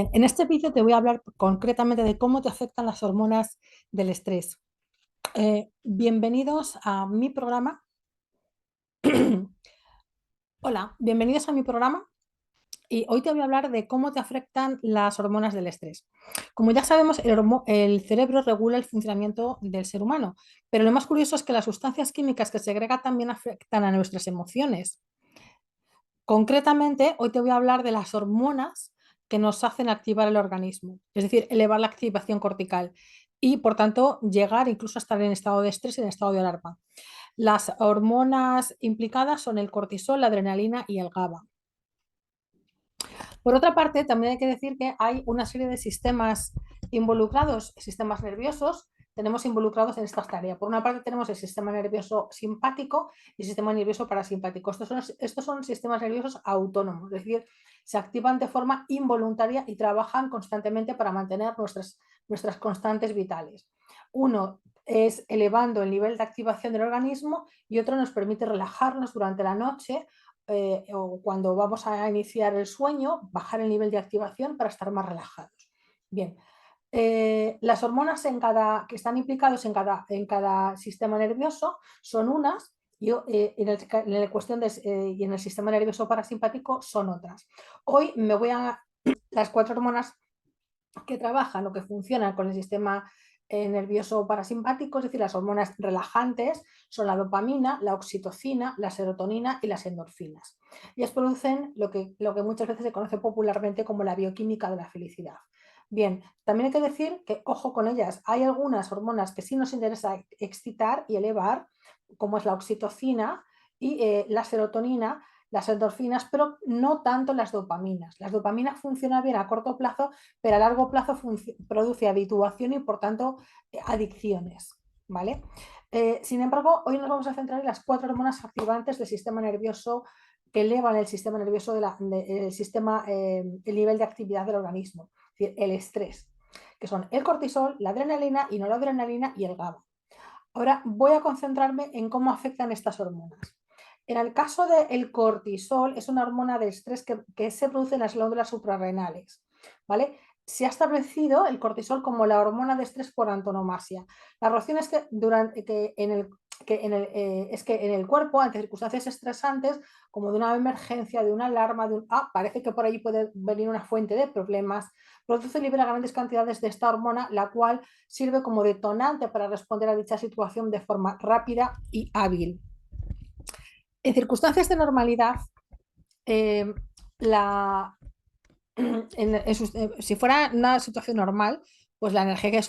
Bien, en este vídeo te voy a hablar concretamente de cómo te afectan las hormonas del estrés. Bienvenidos a mi programa. Hola, bienvenidos a mi programa y hoy te voy a hablar de cómo te afectan las hormonas del estrés. Como ya sabemos, el cerebro regula el funcionamiento del ser humano, pero lo más curioso es que las sustancias químicas que segrega también afectan a nuestras emociones. Concretamente, hoy te voy a hablar de las hormonas que nos hacen activar el organismo, es decir, elevar la activación cortical y, por tanto, llegar incluso a estar en estado de estrés y en estado de alarma. Las hormonas implicadas son el cortisol, la adrenalina y el GABA. Por otra parte, también hay que decir que hay una serie de sistemas involucrados, sistemas nerviosos, tenemos involucrados en esta tarea. Por una parte tenemos el sistema nervioso simpático y el sistema nervioso parasimpático. Estos son sistemas nerviosos autónomos, es decir, se activan de forma involuntaria y trabajan constantemente para mantener nuestras constantes vitales. Uno es elevando el nivel de activación del organismo y otro nos permite relajarnos durante la noche o cuando vamos a iniciar el sueño, bajar el nivel de activación para estar más relajados. Bien, las hormonas que están implicados en cada sistema nervioso son unas y y en el sistema nervioso parasimpático son otras. Hoy me voy a las cuatro hormonas que trabajan o que funcionan con el sistema nervioso parasimpático, es decir, las hormonas relajantes, son la dopamina, la oxitocina, la serotonina y las endorfinas. Ellas producen lo que muchas veces se conoce popularmente como la bioquímica de la felicidad. Bien, también hay que decir que, ojo con ellas, hay algunas hormonas que sí nos interesa excitar y elevar, como es la oxitocina y la serotonina, las endorfinas, pero no tanto las dopaminas. Las dopaminas funcionan bien a corto plazo, pero a largo plazo produce habituación y, por tanto, adicciones. ¿Vale? Sin embargo, hoy nos vamos a centrar en las cuatro hormonas activantes del sistema nervioso que elevan el sistema nervioso, el nivel de actividad del organismo, es decir, el estrés, que son el cortisol, la adrenalina y noradrenalina y el GABA. Ahora voy a concentrarme en cómo afectan estas hormonas. En el caso del cortisol, es una hormona de estrés que se produce en las glándulas suprarrenales, ¿vale? Se ha establecido el cortisol como la hormona de estrés por antonomasia. La razón es que en el cuerpo, ante circunstancias estresantes, como de una emergencia, de una alarma, parece que por ahí puede venir una fuente de problemas, produce y libera grandes cantidades de esta hormona, la cual sirve como detonante para responder a dicha situación de forma rápida y hábil. En circunstancias de normalidad, eh, la, si fuera una situación normal, pues la energía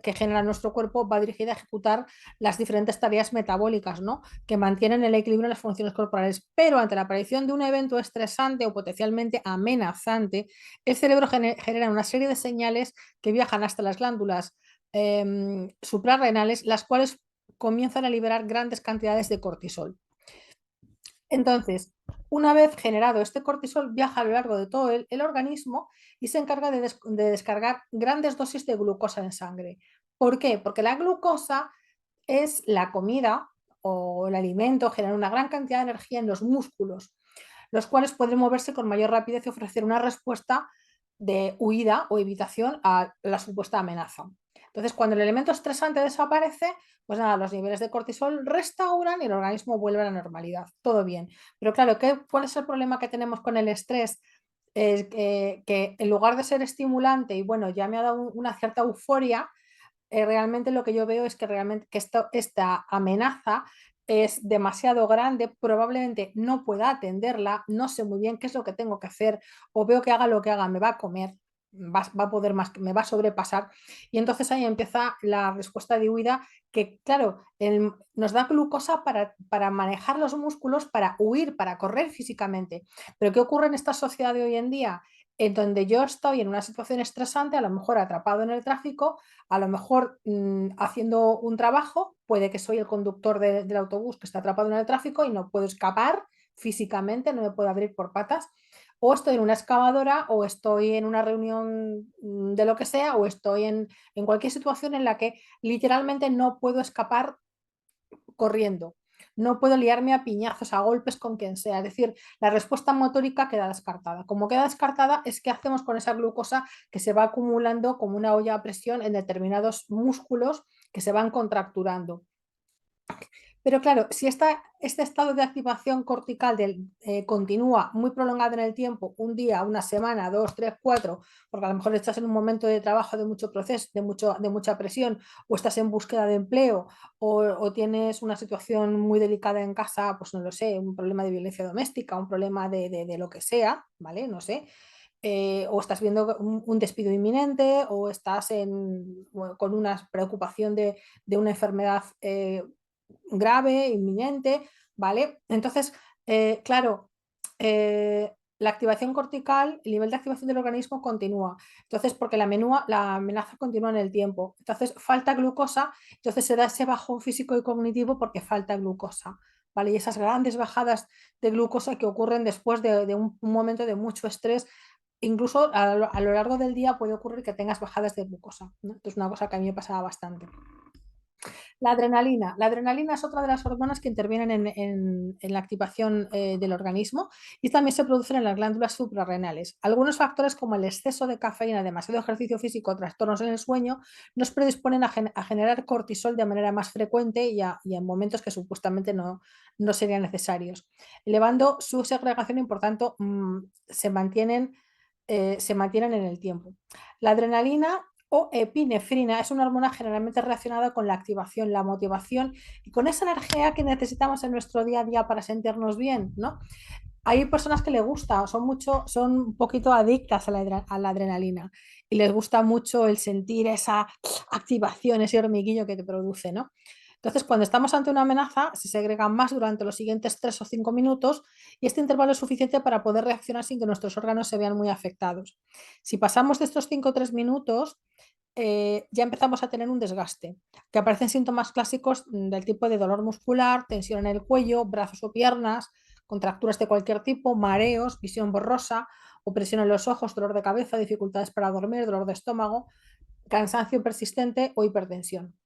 que genera nuestro cuerpo va dirigida a ejecutar las diferentes tareas metabólicas, ¿no? Que mantienen el equilibrio en las funciones corporales. Pero ante la aparición de un evento estresante o potencialmente amenazante, el cerebro genera una serie de señales que viajan hasta las glándulas suprarrenales, las cuales comienzan a liberar grandes cantidades de cortisol. Entonces, una vez generado este cortisol, viaja a lo largo de todo el organismo y se encarga de descargar grandes dosis de glucosa en sangre. ¿Por qué? Porque la glucosa es la comida o el alimento, genera una gran cantidad de energía en los músculos, los cuales pueden moverse con mayor rapidez y ofrecer una respuesta de huida o evitación a la supuesta amenaza. Entonces, cuando el elemento estresante desaparece, pues nada, los niveles de cortisol restauran y el organismo vuelve a la normalidad. Todo bien. Pero claro, ¿cuál es el problema que tenemos con el estrés? Es que en lugar de ser estimulante y bueno, ya me ha dado una cierta euforia, realmente lo que yo veo es que realmente esta amenaza es demasiado grande, probablemente no pueda atenderla, no sé muy bien qué es lo que tengo que hacer, o veo que haga lo que haga, me va a comer, va a poder más, me va a sobrepasar. Y entonces ahí empieza la respuesta de huida, que claro, nos da glucosa para manejar los músculos, para huir, para correr físicamente. Pero ¿qué ocurre en esta sociedad de hoy en día? En donde yo estoy en una situación estresante, a lo mejor atrapado en el tráfico, a lo mejor haciendo un trabajo, puede que soy el conductor del autobús que está atrapado en el tráfico y no puedo escapar físicamente, no me puedo abrir por patas, o estoy en una excavadora, o estoy en una reunión de lo que sea, o estoy en cualquier situación en la que literalmente no puedo escapar corriendo. no puedo liarme a piñazos, a golpes con quien sea. Es decir, la respuesta motórica queda descartada. Como queda descartada, es que hacemos con esa glucosa que se va acumulando como una olla a presión en determinados músculos que se van contracturando. Pero claro, si este estado de activación cortical continúa muy prolongado en el tiempo, un día, una semana, dos, tres, cuatro, porque a lo mejor estás en un momento de trabajo de mucho proceso, de mucha presión, o estás en búsqueda de empleo, o tienes una situación muy delicada en casa, pues no lo sé, un problema de violencia doméstica, un problema de lo que sea, ¿vale? No sé. O estás viendo un despido inminente, o estás con una preocupación de una enfermedad grave, inminente, ¿vale? Entonces, claro, la activación cortical, el nivel de activación del organismo continúa. Entonces, porque la amenaza continúa en el tiempo. Entonces, falta glucosa, entonces se da ese bajón físico y cognitivo porque falta glucosa, ¿vale? Y esas grandes bajadas de glucosa que ocurren después de un momento de mucho estrés. Incluso a lo largo del día puede ocurrir que tengas bajadas de glucosa, ¿no? Esto es una cosa que a mí me pasaba bastante. La adrenalina. La adrenalina es otra de las hormonas que intervienen en la activación del organismo y también se producen en las glándulas suprarrenales. Algunos factores como el exceso de cafeína, demasiado ejercicio físico o trastornos en el sueño nos predisponen a generar cortisol de manera más frecuente y en momentos que supuestamente no serían necesarios, elevando su segregación y por tanto se mantienen en el tiempo. La adrenalina o epinefrina es una hormona generalmente relacionada con la activación, la motivación y con esa energía que necesitamos en nuestro día a día para sentirnos bien, ¿no? Hay personas que les gusta, son un poquito adictas a la adrenalina y les gusta mucho el sentir esa activación, ese hormiguillo que te produce, ¿no? Entonces, cuando estamos ante una amenaza, se segrega más durante los siguientes 3 o 5 minutos y este intervalo es suficiente para poder reaccionar sin que nuestros órganos se vean muy afectados. Si pasamos de estos 5 o 3 minutos, ya empezamos a tener un desgaste, que aparecen síntomas clásicos del tipo de dolor muscular, tensión en el cuello, brazos o piernas, contracturas de cualquier tipo, mareos, visión borrosa, opresión en los ojos, dolor de cabeza, dificultades para dormir, dolor de estómago, cansancio persistente o hipertensión.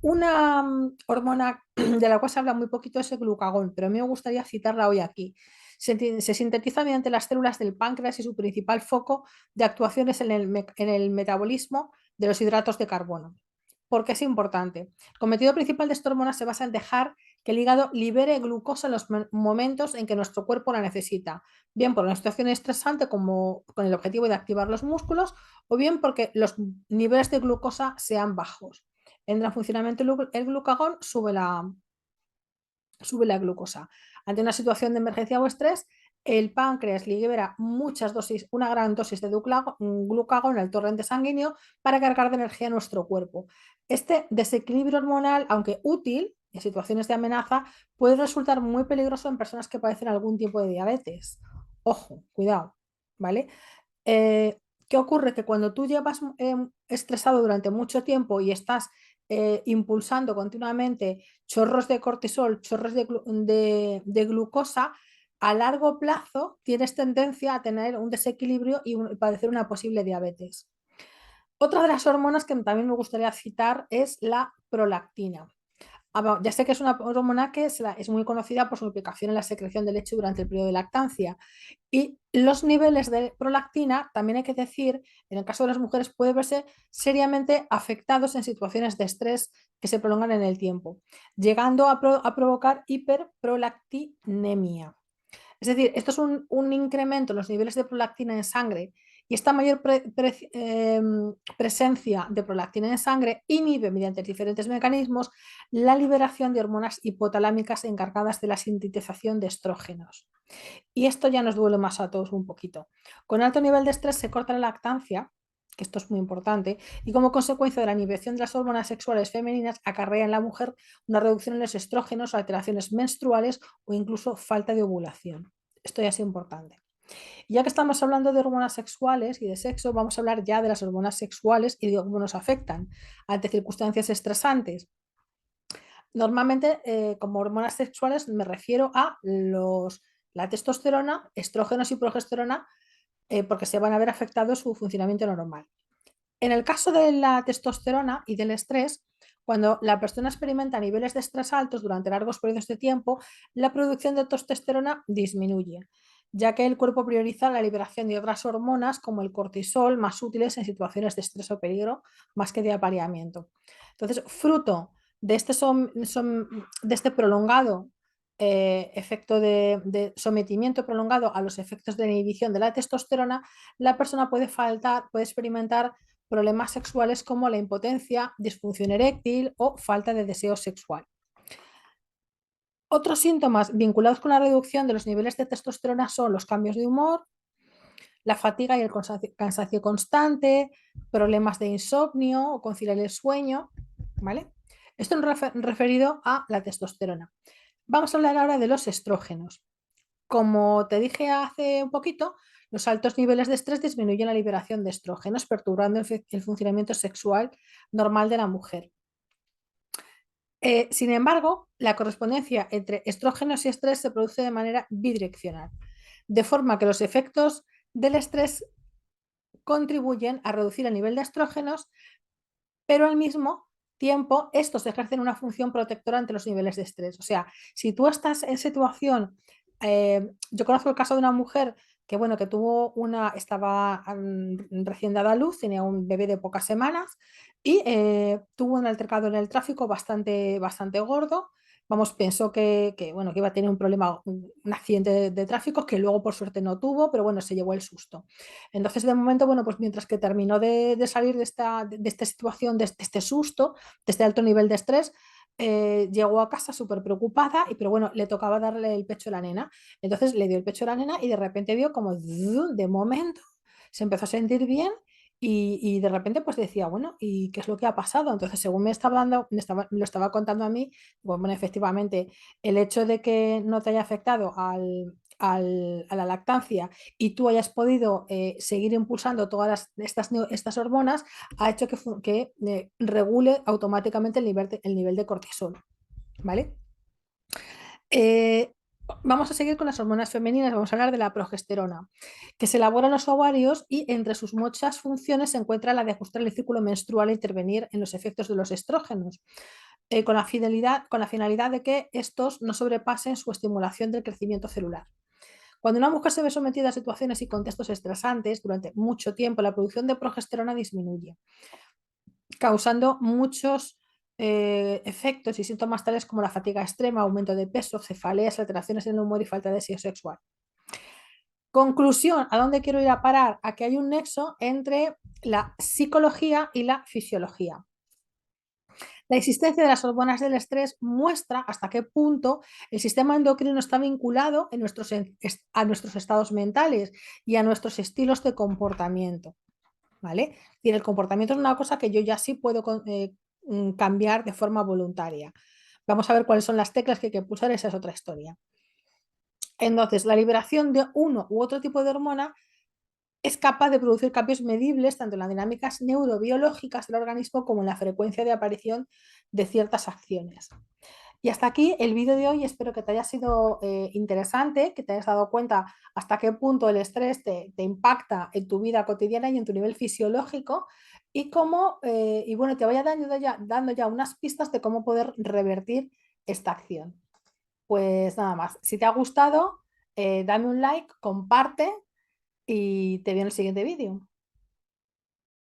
Una hormona de la cual se habla muy poquito es el glucagón, pero a mí me gustaría citarla hoy aquí. Se sintetiza mediante las células del páncreas y su principal foco de actuación es en el metabolismo de los hidratos de carbono. ¿Por qué es importante? El cometido principal de esta hormona se basa en dejar que el hígado libere glucosa en los momentos en que nuestro cuerpo la necesita, bien por una situación estresante como con el objetivo de activar los músculos, o bien porque los niveles de glucosa sean bajos. Entra en funcionamiento el glucagón, sube la glucosa. Ante una situación de emergencia o estrés, el páncreas libera una gran dosis de glucagón en el torrente sanguíneo para cargar de energía a nuestro cuerpo. Este desequilibrio hormonal, aunque útil en situaciones de amenaza, puede resultar muy peligroso en personas que padecen algún tipo de diabetes. Ojo, cuidado, ¿vale? Eh, ¿Qué ocurre? Que cuando tú llevas estresado durante mucho tiempo y estás impulsando continuamente chorros de cortisol, chorros de glucosa, a largo plazo tienes tendencia a tener un desequilibrio y padecer una posible diabetes. Otra de las hormonas que también me gustaría citar es la prolactina. Ya sé que es una hormona que es muy conocida por su implicación en la secreción de leche durante el periodo de lactancia. Y los niveles de prolactina, también hay que decir, en el caso de las mujeres, pueden verse seriamente afectados en situaciones de estrés que se prolongan en el tiempo, llegando a provocar hiperprolactinemia. Es decir, esto es un incremento en los niveles de prolactina en sangre y esta mayor presencia de prolactina en sangre inhibe mediante diferentes mecanismos la liberación de hormonas hipotalámicas encargadas de la sintetización de estrógenos. Y esto ya nos duele más a todos un poquito. Con alto nivel de estrés se corta la lactancia, que esto es muy importante, y como consecuencia de la inhibición de las hormonas sexuales femeninas acarrea en la mujer una reducción en los estrógenos, alteraciones menstruales o incluso falta de ovulación. Esto ya es importante. Y ya que estamos hablando de hormonas sexuales y de sexo, vamos a hablar ya de las hormonas sexuales y de cómo nos afectan ante circunstancias estresantes. Normalmente, como hormonas sexuales, me refiero a la testosterona, estrógenos y progesterona, porque se van a ver afectados su funcionamiento normal. En el caso de la testosterona y del estrés, Cuando la persona experimenta niveles de estrés altos durante largos periodos de tiempo, la producción de testosterona disminuye, ya que el cuerpo prioriza la liberación de otras hormonas como el cortisol, más útiles en situaciones de estrés o peligro, más que de apareamiento. Entonces, fruto de este prolongado efecto de sometimiento prolongado a los efectos de inhibición de la testosterona, la persona puede experimentar problemas sexuales como la impotencia, disfunción eréctil o falta de deseo sexual. Otros síntomas vinculados con la reducción de los niveles de testosterona son los cambios de humor, la fatiga y el cansancio constante, problemas de insomnio o conciliar el sueño, ¿vale? Esto referido a la testosterona. Vamos a hablar ahora de los estrógenos. Como te dije hace un poquito, los altos niveles de estrés disminuyen la liberación de estrógenos, perturbando el funcionamiento sexual normal de la mujer. Sin embargo, la correspondencia entre estrógenos y estrés se produce de manera bidireccional, de forma que los efectos del estrés contribuyen a reducir el nivel de estrógenos, pero al mismo tiempo estos ejercen una función protectora ante los niveles de estrés. O sea, si tú estás en situación, yo conozco el caso de una mujer que, bueno, que estaba recién dada a luz, tenía un bebé de pocas semanas y tuvo un altercado en el tráfico bastante gordo. Vamos, pensó bueno, que iba a tener un problema, un accidente de tráfico que luego por suerte no tuvo, pero bueno, se llevó el susto. Entonces, de momento, bueno, pues mientras que terminó de salir de esta situación, de este susto, de este alto nivel de estrés, llegó a casa súper preocupada, pero bueno, le tocaba darle el pecho a la nena. Entonces le dio el pecho a la nena y de repente vio como de momento se empezó a sentir bien y de repente pues decía, bueno, ¿y qué es lo que ha pasado? Entonces, según me lo estaba contando a mí, bueno, efectivamente, el hecho de que no te haya afectado a la lactancia y tú hayas podido seguir impulsando todas estas hormonas, ha hecho que regule automáticamente el nivel de cortisol, ¿vale? Eh, Vamos a seguir con las hormonas femeninas, vamos a hablar de la progesterona, que se elabora en los ovarios y entre sus muchas funciones se encuentra la de ajustar el ciclo menstrual e intervenir en los efectos de los estrógenos, con la finalidad de que estos no sobrepasen su estimulación del crecimiento celular. Cuando una mujer se ve sometida a situaciones y contextos estresantes durante mucho tiempo, la producción de progesterona disminuye, causando muchos efectos y síntomas tales como la fatiga extrema, aumento de peso, cefaleas, alteraciones en el humor y falta de deseo sexual. Conclusión, ¿a dónde quiero ir a parar? A que hay un nexo entre la psicología y la fisiología. La existencia de las hormonas del estrés muestra hasta qué punto el sistema endocrino está vinculado a nuestros estados mentales y a nuestros estilos de comportamiento, ¿vale? Y el comportamiento es una cosa que yo ya sí puedo cambiar de forma voluntaria. Vamos a ver cuáles son las teclas que hay que pulsar, esa es otra historia. Entonces, la liberación de uno u otro tipo de hormona es capaz de producir cambios medibles tanto en las dinámicas neurobiológicas del organismo como en la frecuencia de aparición de ciertas acciones. Y hasta aquí el vídeo de hoy. Espero que te haya sido interesante, que te hayas dado cuenta hasta qué punto el estrés te impacta en tu vida cotidiana y en tu nivel fisiológico y bueno, te vaya dando ya unas pistas de cómo poder revertir esta acción. Pues nada más, si te ha gustado, dame un like, comparte y te veo en el siguiente vídeo.